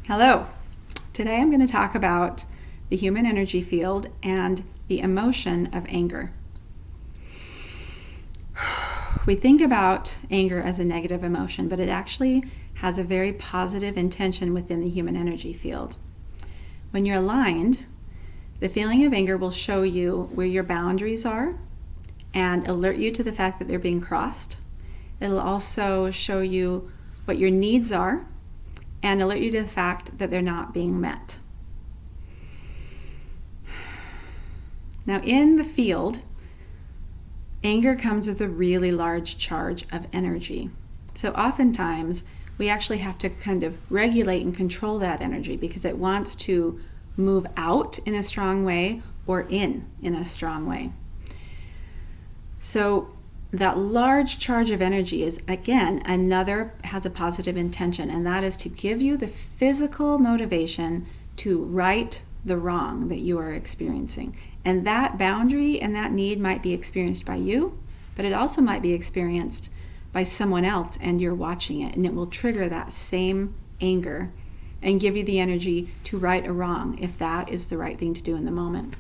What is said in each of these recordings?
Hello. Today I'm going to talk about the human energy field and the emotion of anger. We think about anger as a negative emotion, but it actually has a very positive intention within the human energy field. When you're aligned, the feeling of anger will show you where your boundaries are and alert you to the fact that they're being crossed. It'll also show you what your needs are and alert you to the fact that they're not being met. Now, in the field, anger comes with a really large charge of energy. So oftentimes, we actually have to kind of regulate and control that energy because it wants to move out in a strong way or in a strong way. So that large charge of energy is, again, has a positive intention, and that is to give you the physical motivation to right the wrong that you are experiencing. And that boundary and that need might be experienced by you, but it also might be experienced by someone else, and you're watching it, and it will trigger that same anger and give you the energy to right a wrong if that is the right thing to do in the moment.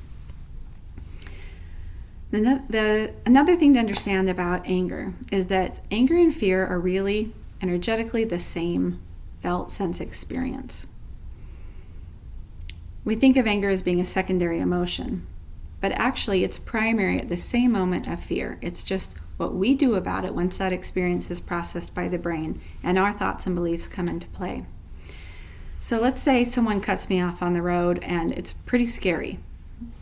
Another thing to understand about anger is that anger and fear are really energetically the same felt sense experience. We think of anger as being a secondary emotion, but actually it's primary at the same moment of fear. It's just what we do about it once that experience is processed by the brain and our thoughts and beliefs come into play. So let's say someone cuts me off on the road and it's pretty scary.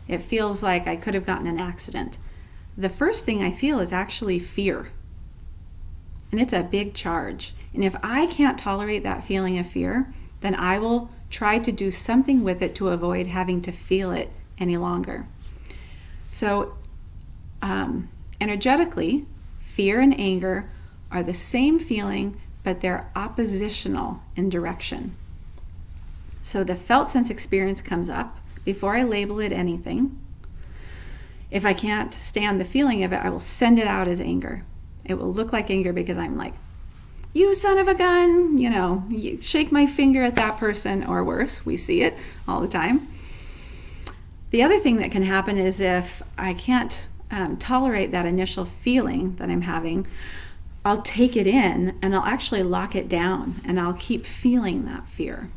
It feels like I could have gotten an accident. The first thing I feel is actually fear. And it's a big charge. And if I can't tolerate that feeling of fear, then I will try to do something with it to avoid having to feel it any longer. So energetically, fear and anger are the same feeling, but they're oppositional in direction. So the felt sense experience comes up before I label it anything. If I can't stand the feeling of it, I will send it out as anger. It will look like anger because I'm like, you son of a gun, you shake my finger at that person, or worse, we see it all the time. The other thing that can happen is if I can't tolerate that initial feeling that I'm having, I'll take it in and I'll actually lock it down and I'll keep feeling that fear.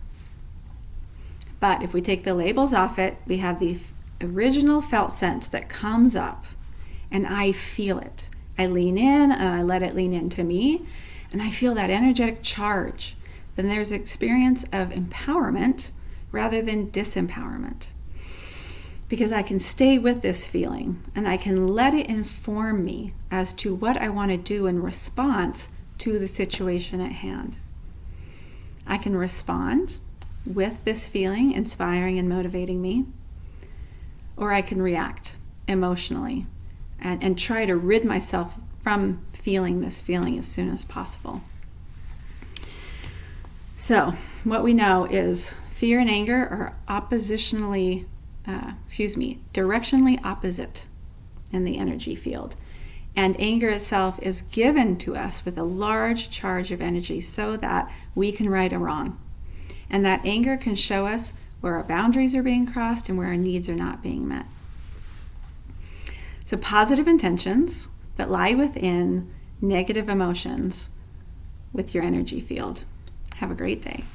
But if we take the labels off it, we have the original felt sense that comes up and I feel it. I lean in and I let it lean into me and I feel that energetic charge. Then there's experience of empowerment rather than disempowerment. Because I can stay with this feeling and I can let it inform me as to what I want to do in response to the situation at hand. I can respond with this feeling inspiring and motivating me, or I can react emotionally and try to rid myself from feeling this feeling as soon as possible. So what we know is fear and anger are directionally opposite in the energy field. And anger itself is given to us with a large charge of energy so that we can right a wrong. And that anger can show us where our boundaries are being crossed and where our needs are not being met. So positive intentions that lie within negative emotions with your energy field. Have a great day.